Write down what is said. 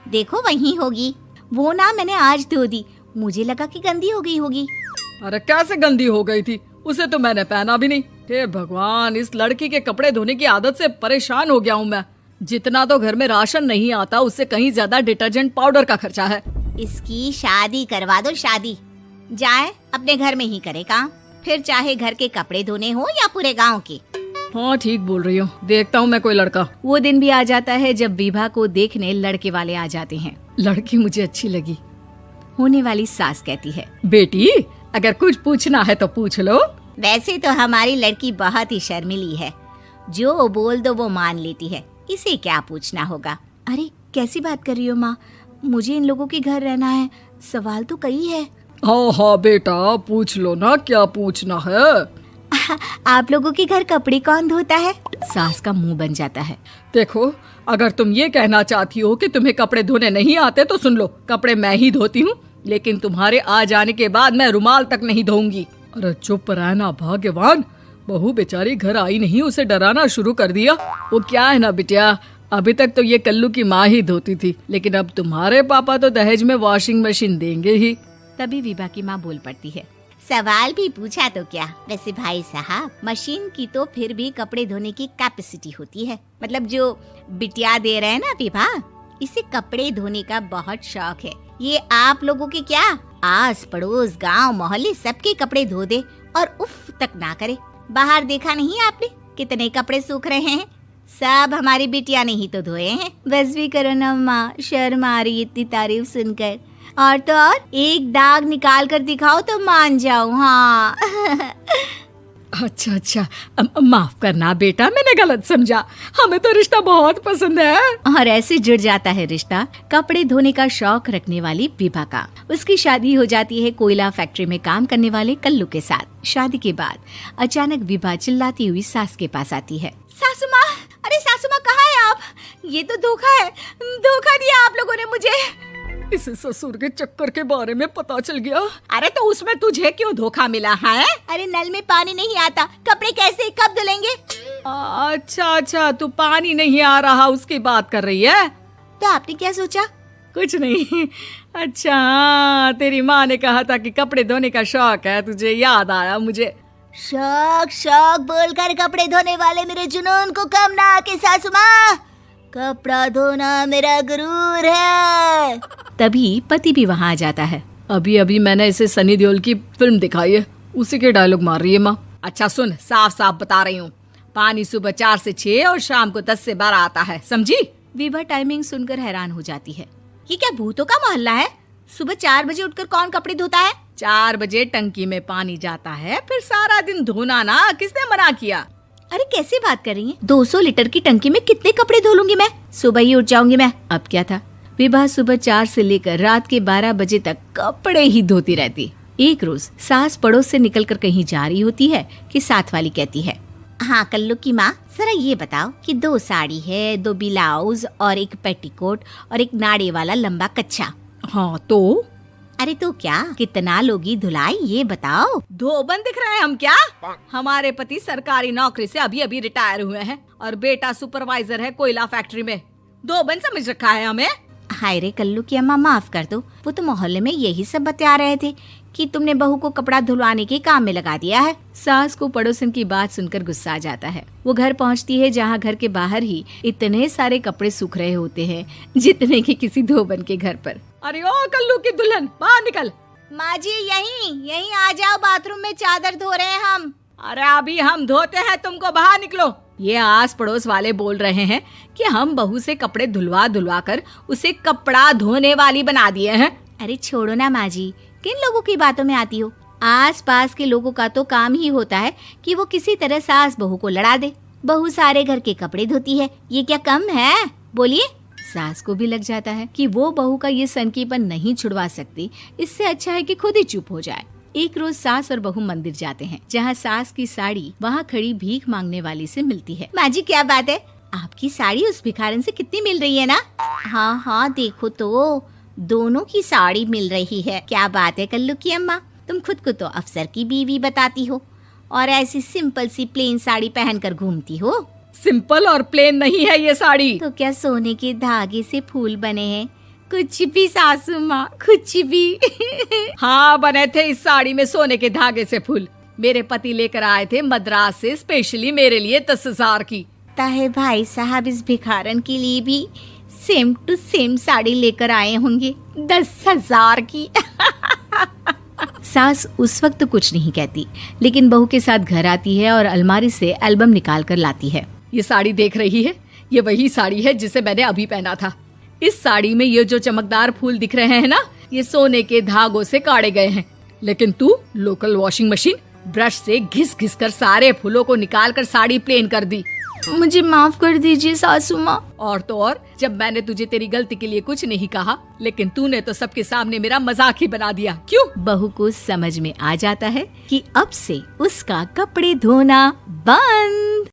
देखो वहीं होगी। वो ना मैंने आज धो दी, मुझे लगा कि गंदी हो गई होगी। अरे कैसे गंदी हो गई थी, उसे तो मैंने पहना भी नहीं। हे भगवान, इस लड़की के कपड़े धोने की आदत से परेशान हो गया हूँ मैं। जितना तो घर में राशन नहीं आता उससे कहीं ज्यादा डिटर्जेंट पाउडर का खर्चा है। इसकी शादी करवा दो, शादी। जाए अपने घर में ही करे काम, फिर चाहे घर के कपड़े धोने हो या पूरे गांव के। हाँ ठीक बोल रही हो, देखता हूँ मैं कोई लड़का। वो दिन भी आ जाता है जब विभा को देखने लड़के वाले आ जाते हैं। लड़की मुझे अच्छी लगी। होने वाली सास कहती है, बेटी अगर कुछ पूछना है तो पूछ लो। वैसे तो हमारी लड़की बहुत ही शर्मिली है, जो बोल दो वो मान लेती है, इसे क्या पूछना होगा। अरे कैसी बात कर रही हो माँ, मुझे इन लोगों के घर रहना है, सवाल तो कई है। हाँ हाँ बेटा पूछ लो ना, क्या पूछना है। आप लोगों के घर कपड़े कौन धोता है? सास का मुंह बन जाता है। देखो अगर तुम ये कहना चाहती हो कि तुम्हें कपड़े धोने नहीं आते तो सुन लो, कपड़े मैं ही धोती हूँ, लेकिन तुम्हारे आ जाने के बाद मैं रुमाल तक नहीं धोऊंगी। अरे चुप रहना भाग्यवान, बहू बेचारी घर आई नहीं, उसे डराना शुरू कर दिया। वो क्या है ना बिटिया, अभी तक तो ये कल्लू की माँ ही धोती थी, लेकिन अब तुम्हारे पापा तो दहेज में वॉशिंग मशीन देंगे ही। तभी विभा की माँ बोल पड़ती है, सवाल भी पूछा तो क्या। वैसे भाई साहब, मशीन की तो फिर भी कपड़े धोने की कैपेसिटी होती है। मतलब जो बिटिया दे रहे हैं ना विभा, इसे कपड़े धोने का बहुत शौक है। ये आप लोगों के क्या, आस पड़ोस गांव मोहल्ले सबके कपड़े धो दे और उफ तक ना करे। बाहर देखा नहीं आपने कितने कपड़े सूख रहे हैं, सब हमारी बिटिया ने ही तो धोए हैं। बस भी करो ना माँ, शर्म आ रही इतनी तारीफ सुनकर। और तो और एक दाग निकाल कर दिखाओ तो मान जाऊं। हाँ अच्छा अच्छा, माफ करना बेटा, मैंने गलत समझा, हमें तो रिश्ता बहुत पसंद है। और ऐसे जुड़ जाता है रिश्ता कपड़े धोने का शौक रखने वाली विभा का। उसकी शादी हो जाती है कोयला फैक्ट्री में काम करने वाले कल्लू के साथ। शादी के बाद अचानक विभा चिल्लाती हुई सास के पास आती है। सासू माँ, अरे सासू माँ कहाँ है आप? ये तो धोखा है, धोखा दिया आप लोगों ने मुझे। इसे ससुर के चक्कर के बारे में पता चल गया। अरे तो उसमें तुझे क्यों धोखा मिला है? अरे नल में पानी नहीं आता, कपड़े कैसे कब धुलेंगे? अच्छा अच्छा, तू पानी नहीं आ रहा उसकी बात कर रही है। तो आपने क्या सोचा? कुछ नहीं। अच्छा हाँ, तेरी माँ ने कहा था कि कपड़े धोने का शौक है तुझे, याद आया मुझे। शौक शौक बोलकर कपड़े धोने वाले मेरे जुनून को कम ना आके सासू माँ, कपड़ा धोना मेरा गुरूर है। तभी पति भी वहाँ आ जाता है। अभी अभी मैंने इसे सनी देओल की फिल्म दिखाई है, उसी के डायलॉग मार रही है माँ। अच्छा सुन, साफ साफ बता रही हूँ, पानी सुबह 4 से 6 और शाम को 10 से 12 आता है, समझी? विभा टाइमिंग सुनकर हैरान हो जाती है। ये क्या भूतों का मोहल्ला है? सुबह 4 बजे उठकर कौन कपड़े धोता है? 4 बजे टंकी में पानी जाता है, फिर सारा दिन धोना ना, किसने मना किया? अरे कैसी बात कर रही हैं? 200 लीटर की टंकी में कितने कपड़े धो लूंगी मैं, सुबह ही उठ जाऊंगी मैं। अब क्या था, विभा सुबह 4 से लेकर रात के 12 बजे तक कपड़े ही धोती रहती। एक रोज सास पड़ोस से निकलकर कहीं जा रही होती है कि साथ वाली कहती है, हाँ कल्लू की माँ, जरा ये बताओ कि 2 साड़ी है, 2 ब्लाउज और एक पेटीकोट और एक नाड़े वाला लंबा कच्छा। हाँ तो? अरे तो क्या, कितना लोगी धुलाई ये बताओ। धोबन दिख रहे हैं हम क्या? हमारे पति सरकारी नौकरी से अभी अभी रिटायर हुए हैं और बेटा सुपरवाइजर है कोयला फैक्ट्री में। धोबन समझ रखा है हमें। हाय रे कल्लू की अम्मा, माफ कर दो, वो तो मोहल्ले में यही सब बता रहे थे कि तुमने बहू को कपड़ा धुलवाने के काम में लगा दिया है। सास को पड़ोसन की बात सुनकर गुस्सा आ जाता है। वो घर पहुंचती है जहां घर के बाहर ही इतने सारे कपड़े सूख रहे होते हैं जितने कि किसी धोबन के घर पर। अरे ओ कल्लू की दुल्हन, बाहर निकल। माँ जी यहीं आ जाओ, बाथरूम में चादर धो रहे हैं हम। अरे अभी हम धोते हैं, तुमको बाहर निकलो। ये आस पड़ोस वाले बोल रहे हैं कि हम बहू से कपड़े धुलवा धुलवा कर उसे कपड़ा धोने वाली बना दिए हैं। अरे छोड़ो ना माँ जी, किन लोगों की बातों में आती हो? आस पास के लोगों का तो काम ही होता है कि वो किसी तरह सास बहू को लड़ा दे। बहू सारे घर के कपड़े धोती है, ये क्या कम है? बोलिए। सास को भी लग जाता है कि वो बहू का ये सनकीपन नहीं छुड़वा सकती, इससे अच्छा है कि खुद ही चुप हो जाए। एक रोज सास और बहू मंदिर जाते हैं, जहाँ सास की साड़ी वहाँ खड़ी भीख मांगने वाली से मिलती है। माँ जी क्या बात है, आपकी साड़ी उस भिखारन से कितनी मिल रही है ना? हाँ हाँ देखो तो, दोनों की साड़ी मिल रही है। क्या बात है कल्लू की अम्मा, तुम खुद को तो अफसर की बीवी बताती हो और ऐसी सिंपल सी प्लेन साड़ी पहनकर घूमती हो। सिंपल और प्लेन नहीं है ये साड़ी। तो क्या सोने के धागे से फूल बने हैं, कुछ भी सासू माँ, कुछ भी। हाँ, बने थे इस साड़ी में सोने के धागे से फूल। मेरे पति लेकर आए थे मद्रास से स्पेशली मेरे लिए 10,000 की। ताहे भाई साहब इस भिखारन के लिए भी सेम टू सेम साड़ी लेकर आए होंगे 10,000 की। सास उस वक्त तो कुछ नहीं कहती, लेकिन बहू के साथ घर आती है और अलमारी से एल्बम निकाल कर लाती है। ये साड़ी देख रही है, ये वही साड़ी है जिसे मैंने अभी पहना था। इस साड़ी में ये जो चमकदार फूल दिख रहे हैं ना, ये सोने के धागों से काढ़े गए हैं। लेकिन तू लोकल वॉशिंग मशीन ब्रश से घिस घिस कर सारे फूलों को निकाल कर साड़ी प्लेन कर दी। मुझे माफ कर दीजिए सासू माँ। और तो और, जब मैंने तुझे तेरी गलती के लिए कुछ नहीं कहा, लेकिन तूने तो सबके सामने मेरा मजाक ही बना दिया। क्यों? बहू को समझ में आ जाता है कि अब से उसका कपड़े धोना बंद।